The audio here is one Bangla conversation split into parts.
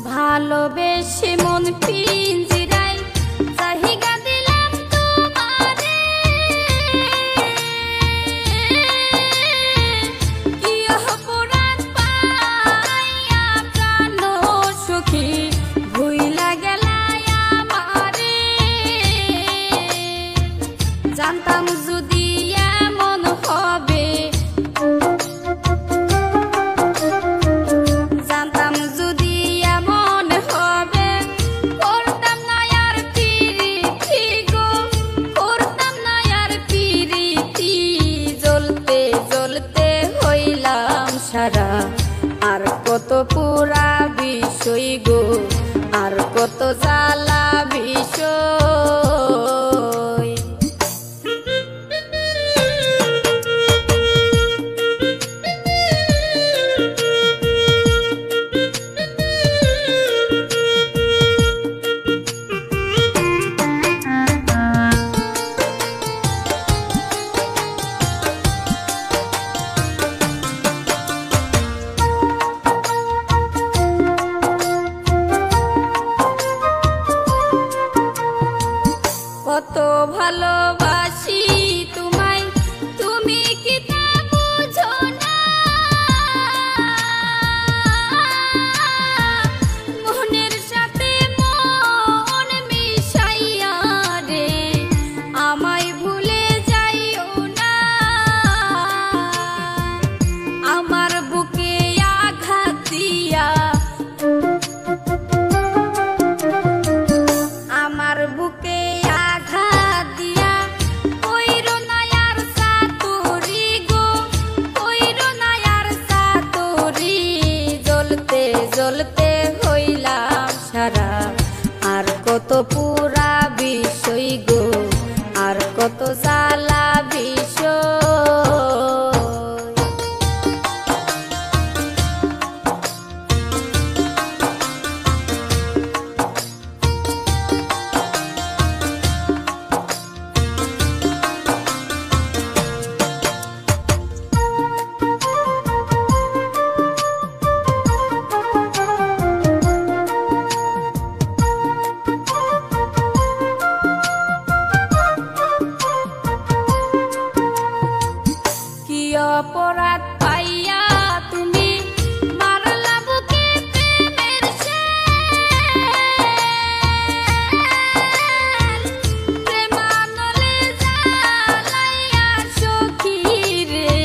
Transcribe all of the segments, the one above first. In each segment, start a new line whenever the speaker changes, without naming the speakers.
ভালোবেসে মন পিঞ্জিরায় জাহিগা দিলাম তোমারে, কি অপরাধ পাইয়া প্রাণ সখী ভুইলা গেলায় আমারে। জানতাম যদি এমন হবে, জানতাম যদি এমন হবে, করতাম না আর পিরিতি গো, করতাম না আর পিরিতি। জ্বলতে জ্বলতে হইলাম সারা, আর কত পুরা বিষয় গো, আর কত জ্বালা বিষয়। কত ভালোবাসি তোমায়, তুমি কি তা বুঝো না? মনের সাথে মন মিশাইয়া রে আমায় ভুলে যাইও না। আমার বুকে আঘাত দিয়া, আমার বুকে আঘাত দিয়া কইরো না আর সাতুরি গো, কইরো না আর সাতুরি। জ্বলতে জ্বলতে হইলাম সারা, আর কত পুরা বিষয় গো, আর কত জ্বালা বিষয়। কি অপরাধ পাইয়া তুমি মারলা বুকে প্রেমের শেল, প্রেমানলে জ্বালাইয়া সখী রে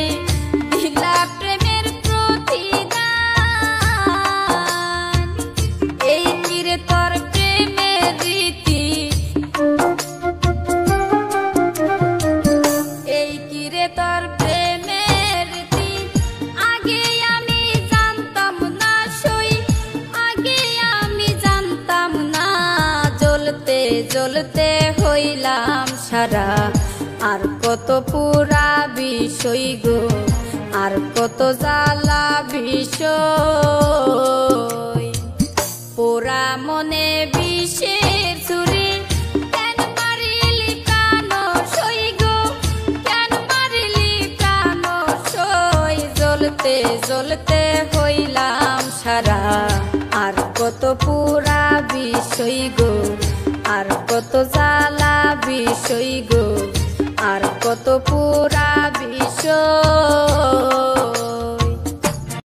দিলা প্রেমের প্রতিদান। এই কি রে তোর প্রেমের রীতি, এই কি রে তোর প্রেমের রীতি। আগে আমি জানতাম না সই, আগে আমি জানতাম না। জ্বলতে জ্বলতে হইলাম সারা, আর কত পুরা বিষয় গো, আর কত জ্বালা বিষয়। পোড়া মনে বিষের ছুরি কেন মারিলি প্রাণ সই গো, কেন মারিলি প্রাণ সই। জ্বলতে জ্বলতে হইলাম সারা, আর কত পুরা বিষয় গো, আর কত জ্বালা বিষয় গো, আর কত পুরা বিষয়।